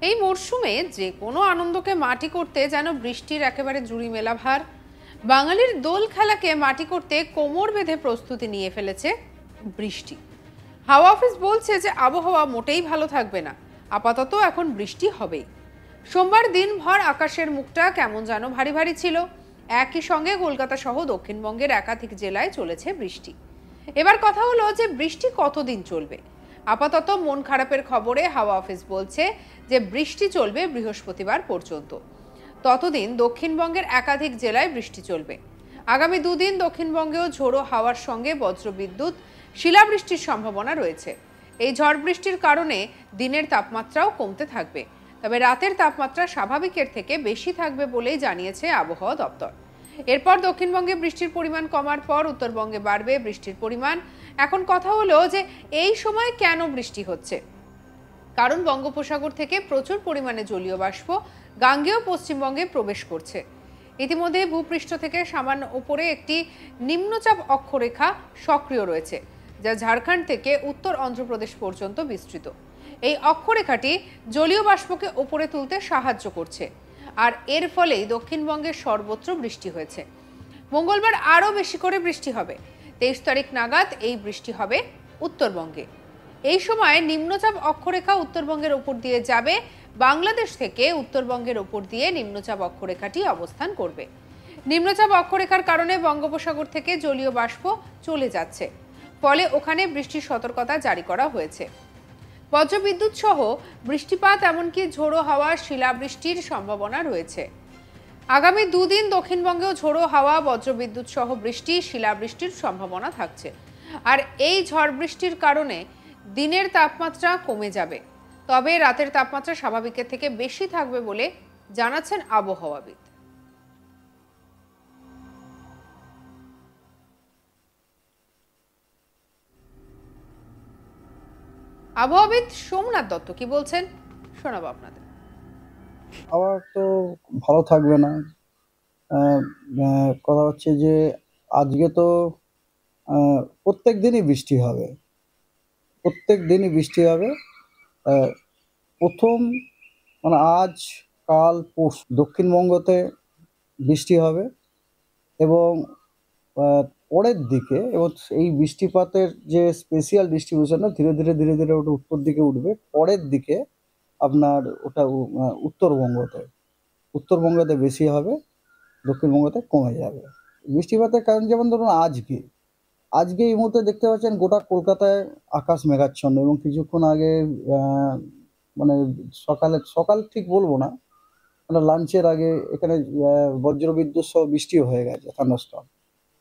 এই মরশুমে যে কোনো আনন্দকে মাটি করতে যেন বৃষ্টির একেবারে জুড়ি মেলা ভার। বাঙালির দোল খেলাকে মাটি করতে কোমর বেঁধে প্রস্তুতি নিয়ে ফেলেছে বৃষ্টি। হাওয়া অফিস বলছে যে আবহাওয়া মোটেই ভালো থাকবে না, আপাতত এখন বৃষ্টি হবেই। সোমবার দিনভর আকাশের মুখটা কেমন যেন ভারী ভারী ছিল। একই সঙ্গে কলকাতা সহ দক্ষিণবঙ্গের একাধিক জেলায় চলেছে বৃষ্টি। এবার কথা হলো যে বৃষ্টি কতদিন চলবে। আপাতত মন খারাপের খবরে হাওয়া অফিস বলছে যে বৃষ্টি চলবে বৃহস্পতিবার পর্যন্ত। ততদিন দক্ষিণবঙ্গের একাধিক জেলায় বৃষ্টি চলবে। আগামী দুদিন দক্ষিণবঙ্গেও ঝোড়ো হাওয়ার সঙ্গে বজ্রবিদ্যুৎ, শিলাবৃষ্টির সম্ভাবনা রয়েছে। এই ঝড় বৃষ্টির কারণে দিনের তাপমাত্রাও কমতে থাকবে, তবে রাতের তাপমাত্রা স্বাভাবিকের থেকে বেশি থাকবে বলেই জানিয়েছে আবহাওয়া দপ্তর। এরপর দক্ষিণবঙ্গে বৃষ্টির পরিমাণ কমার পর উত্তরবঙ্গে বাড়বে বৃষ্টির পরিমাণ। এখন কথা হলো যে এই সময় কেন বৃষ্টি হচ্ছে। কারণ বঙ্গোপসাগর থেকে প্রচুর পরিমাণে জলীয় বাষ্প গাঙ্গেয় পশ্চিমবঙ্গে প্রবেশ করছে। ইতিমধ্যে ভূপৃষ্ঠ থেকে সামান্য উপরে একটি নিম্নচাপ অক্ষরেখা সক্রিয় রয়েছে, যা ঝাড়খণ্ড থেকে উত্তর অন্ধ্রপ্রদেশ পর্যন্ত বিস্তৃত। এই অক্ষরেখাটি জলীয় বাষ্পকে উপরে তুলতে সাহায্য করছে, আর এর ফলেই দক্ষিণবঙ্গের সর্বত্র বৃষ্টি হয়েছে। মঙ্গলবার আরও বেশি করে বৃষ্টি হবে। 23 তারিখ নাগাদ এই বৃষ্টি হবে উত্তরবঙ্গে। এই সময় নিম্নচাপ অক্ষরেখা উত্তরবঙ্গের উপর দিয়ে যাবে। বাংলাদেশ থেকে উত্তরবঙ্গের উপর দিয়ে নিম্নচাপ অক্ষরেখাটি অবস্থান করবে। নিম্নচাপ অক্ষরেখার কারণে বঙ্গোপসাগর থেকে জলীয় বাষ্প চলে যাচ্ছে, ফলে ওখানে বৃষ্টির সতর্কতা জারি করা হয়েছে। বজ্রবিদ্যুৎ সহ বৃষ্টিপাত, এমনকি ঝোড়ো হাওয়া, শিলাবৃষ্টির সম্ভাবনা রয়েছে। আগামী দুদিন দক্ষিণবঙ্গেও ঝোড়ো হাওয়া, বজ্রবিদ্যুৎ সহ বৃষ্টি, শিলাবৃষ্টির সম্ভাবনা থাকছে। আর এই ঝড় বৃষ্টির কারণে দিনের তাপমাত্রা কমে যাবে, তবে রাতের তাপমাত্রা স্বাভাবিকের থেকে বেশি থাকবে বলে জানাচ্ছেন আবহাওয়াবিদ। আবহাওয়াবিদ সোমনাথ দত্ত কি বলছেন শোনাবো আপনাদের। আবার তো ভালো থাকবে না। কথা হচ্ছে যে আজকে তো প্রত্যেক দিনই বৃষ্টি হবে, প্রত্যেক দিনই বৃষ্টি হবে। আহ, প্রথম মানে আজ, কাল, পরশু দক্ষিণবঙ্গতে বৃষ্টি হবে এবং পরের দিকে এবং এই বৃষ্টিপাতের যে স্পেশাল ডিস্ট্রিবিউশনটা ধীরে ধীরে ধীরে ধীরে ওটা উত্তর দিকে উঠবে। পরের দিকে আপনার ওটা উত্তরবঙ্গতে উত্তরবঙ্গতে বেশি হবে, দক্ষিণবঙ্গতে কমে যাবে। বৃষ্টিপাতের কারণ যেমন ধরুন আজকে আজকে এই মুহূর্তে দেখতে পাচ্ছেন গোটা কলকাতায় আকাশ মেঘাচ্ছন্ন এবং কিছুক্ষণ আগে আহ, মানে সকালে সকাল ঠিক বলবো না, মানে লাঞ্চের আগে এখানে বজ্রবিদ্যুৎ সহ বৃষ্টিও হয়ে গেছে, থান্ডারস্টর্ম।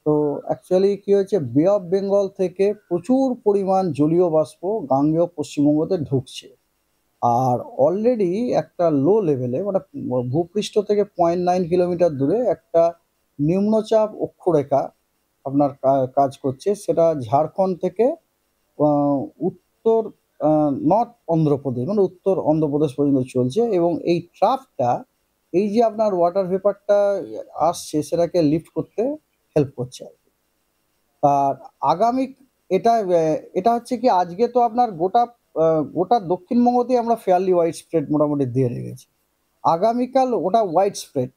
তো অ্যাকচুয়ালি কি হয়েছে, বে অফ বেঙ্গল থেকে প্রচুর পরিমাণ জলীয় বাষ্প গাঙ্গেয় পশ্চিমবঙ্গতে ঢুকছে। আর অলরেডি একটা লো লেভেলে মানে ভূপৃষ্ঠ থেকে 0.9 কিলোমিটার দূরে একটা নিম্নচাপ অক্ষরেখা আপনার কাজ করছে। সেটা ঝাড়খণ্ড থেকে উত্তর নর্থ অন্ধ্রপ্রদেশ মানে উত্তর অন্ধ্রপ্রদেশ পর্যন্ত চলছে এবং এই ট্রাফটা, এই যে আপনার ওয়াটার ভেপারটা আসছে সেটাকে লিফট করতে হেল্প করছে আর কি। আর আগামী এটা এটা হচ্ছে কি, আজকে তো আপনার গোটা গোটা দক্ষিণবঙ্গতেই আমরা ফেয়ারলি ওয়াইড স্প্রেড মোটামুটি দিয়ে রেখেছি। আগামীকাল ওটা ওয়াইড স্প্রেড,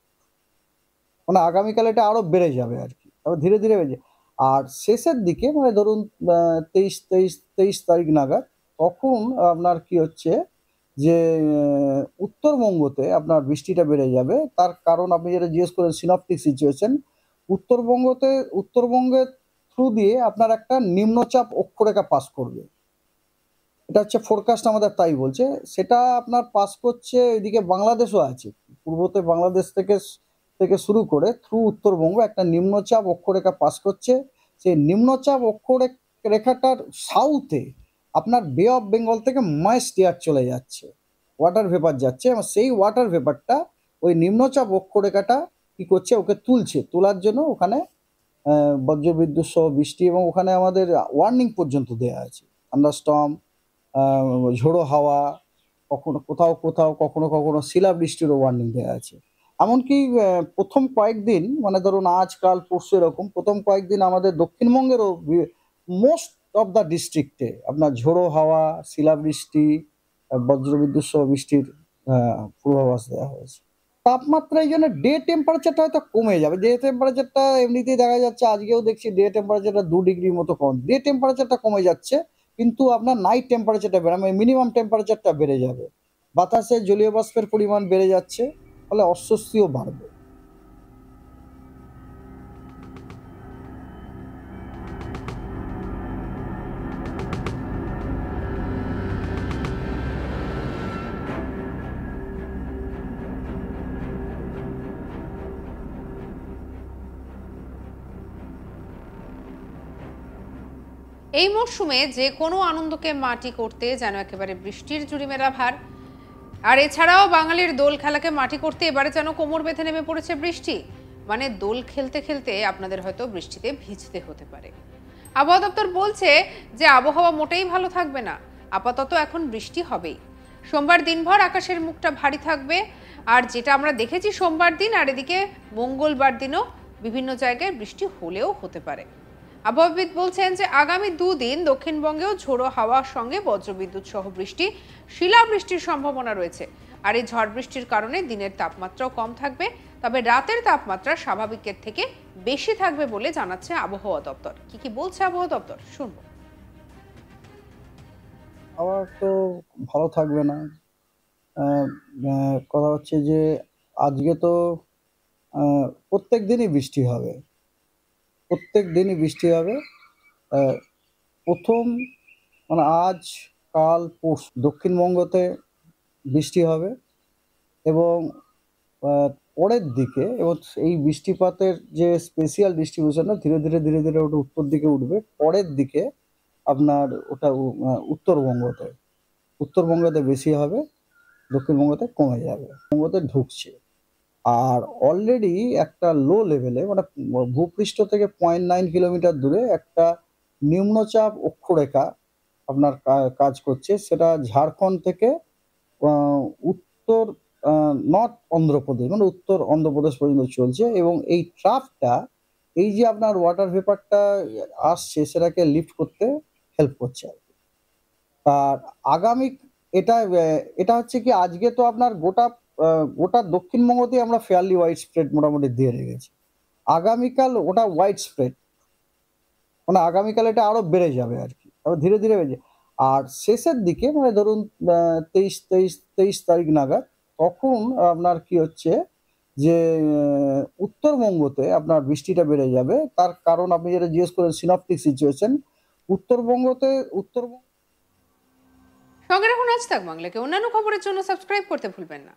মানে আগামীকাল এটা আরো বেড়ে যাবে আর কি, তবে ধীরে ধীরে বেড়ে যাবে। আর শেষের দিকে মানে ধরুন 23 তারিখ নাগাদ তখন আপনার কি হচ্ছে যে উত্তরবঙ্গতে আপনার বৃষ্টিটা বেড়ে যাবে। তার কারণ আপনি যেটা জিজ্ঞেস করেন সিনপটিক সিচুয়েশন, উত্তরবঙ্গতে উত্তরবঙ্গের থ্রু দিয়ে আপনার একটা নিম্নচাপ অক্ষরেখা পাস করবে। এটা হচ্ছে ফোরকাস্ট আমাদের তাই বলছে। সেটা আপনার পাস করছে, এদিকে বাংলাদেশও আছে, পূর্বতে বাংলাদেশ থেকে থেকে শুরু করে থ্রু উত্তরবঙ্গ একটা নিম্নচাপ অক্ষরেখা পাস করছে। সেই নিম্নচাপ অক্ষরেখাটার সাউথে আপনার বে অফ বেঙ্গল থেকে ময়েস্ট এয়ার চলে যাচ্ছে, ওয়াটার ভেপার যাচ্ছে এবং সেই ওয়াটার ভেপারটা ওই নিম্নচাপ অক্ষরেখাটা কি করছে, ওকে তুলছে। তোলার জন্য ওখানে বজ্রবিদ্যুৎ সহ বৃষ্টি এবং ওখানে আমাদের ওয়ার্নিং পর্যন্ত দেওয়া আছে, থান্ডারস্টর্ম, ঝোড়ো হাওয়া, কখনো কোথাও কোথাও কখনো কখনো শিলাবৃষ্টিরও ওয়ার্নিং দেওয়া আছে। এমনকি প্রথম কয়েকদিন মানে ধরুন আজ, কাল, পরশু এরকম প্রথম কয়েকদিন আমাদের দক্ষিণবঙ্গেরও মোস্ট অফ দ্য ডিস্ট্রিক্টে আপনার ঝোড়ো হাওয়া, শিলাবৃষ্টি, বজ্রবিদ্যুৎ সহ বৃষ্টির পূর্বাভাস দেওয়া হয়েছে। তাপমাত্রা এই জন্য ডে টেম্পারেচারটা হয়তো কমে যাবে। ডে টেম্পারেচারটা এমনিতেই দেখা যাচ্ছে, আজকেও দেখছি ডে টেম্পারেচারটা 2 ডিগ্রির মতো কম। ডে টেম্পারেচারটা কমে যাচ্ছে, কিন্তু আপনার নাইট টেম্পারেচারটা মিনিমাম টেম্পারেচারটা বেড়ে যাবে। বাতাসে জলীয় বাষ্পের পরিমাণ বেড়ে যাচ্ছে, ফলে অস্বস্তিও বাড়বে। এই মরশুমে যে কোনো আনন্দকে মাটি করতে যেন একেবারে বৃষ্টির জুড়ি মেলা ভার। আর এছাড়াও বাঙালির দোল খেলাকে মাটি করতে এবারে যেন কোমর বেঁধে নেমে পড়েছে বৃষ্টি। মানে দোল খেলতে খেলতে আপনাদের হয়তো বৃষ্টিতে ভিজতে হতে পারে। আবহাওয়া দপ্তর বলছে যে আবহাওয়া মোটেই ভালো থাকবে না, আপাতত এখন বৃষ্টি হবেই। সোমবার দিনভর আকাশের মুখটা ভারী থাকবে, আর যেটা আমরা দেখেছি সোমবার দিন, আর এদিকে মঙ্গলবার দিনও বিভিন্ন জায়গায় বৃষ্টি হলেও হতে পারে। আবহাওয়াবিদ বলছেন যে আগামী দুদিন দক্ষিণবঙ্গেও ঝোড়ো হাওয়ার সঙ্গে বজ্রবিদ্যুৎ সহ বৃষ্টি, শিলাবৃষ্টির সম্ভাবনা রয়েছে। আর এই ঝড় বৃষ্টির কারণে দিনের তাপমাত্রাও কম থাকবে, তবে রাতের তাপমাত্রা স্বাভাবিকের থেকে বেশি থাকবে বলে জানাচ্ছে আবহাওয়া দপ্তর। কি বলছে আবহাওয়া দপ্তর শুনবো। আবার তো ভালো থাকবে না। কথা হচ্ছে যে আজকে তো প্রত্যেক দিনই বৃষ্টি হবে, প্রত্যেক দিনই বৃষ্টি হবে। প্রথম মানে আজ, কাল, পরশু দক্ষিণবঙ্গতে বৃষ্টি হবে, এবং পরের দিকে, এবং এই বৃষ্টিপাতের যে স্পেশাল ডিস্ট্রিবিউশনটা ধীরে ধীরে ধীরে ধীরে ওটা উত্তর দিকে উঠবে। পরের দিকে আপনার ওটা উত্তরবঙ্গতে, উত্তরবঙ্গতে বেশি হবে, দক্ষিণবঙ্গতে কমে যাবে, বঙ্গতে ঢুকছে। আর অলরেডি একটা লো লেভেলে, মানে ভূপৃষ্ঠ থেকে 0.9 কিলোমিটার দূরে একটা নিম্নচাপ অক্ষরেখা আপনার কাজ করছে। সেটা ঝাড়খণ্ড থেকে উত্তর নর্থ অন্ধ্রপ্রদেশ, মানে উত্তর অন্ধ্রপ্রদেশ পর্যন্ত চলছে, এবং এই ট্রাফটা, এই যে আপনার ওয়াটার ভেপারটা আসছে, সেটাকে লিফট করতে হেল্প করছে আর কি। আর আগামী, এটা এটা হচ্ছে কি, আজকে তো আপনার গোটা দক্ষিণবঙ্গতেই আমরা ফেয়ারলি ওয়াইড স্প্রেড মোটামুটি দিয়ে রেখেছি। আগামীকাল ওটা ওয়াইড স্প্রেড, মানে আগামীকাল এটা আরো বেড়ে যাবে আর কি, আরো ধীরে ধীরে বেড়ে যাবে। আর শেষের দিকে, মানে ধরুন 23 তারিখ নাগাদ, তখন আপনার কি হচ্ছে যে উত্তরবঙ্গতে আপনার বৃষ্টিটা বেড়ে যাবে। তার কারণ আপনি যেটা জিজ্ঞেস করেন, সিনপটিক সিচুয়েশন উত্তরবঙ্গতে, সঙ্গে রাখুন আজ তাক বাংলাকে। অন্যান্য খবরের জন্য সাবস্ক্রাইব করতে ভুলবেন না।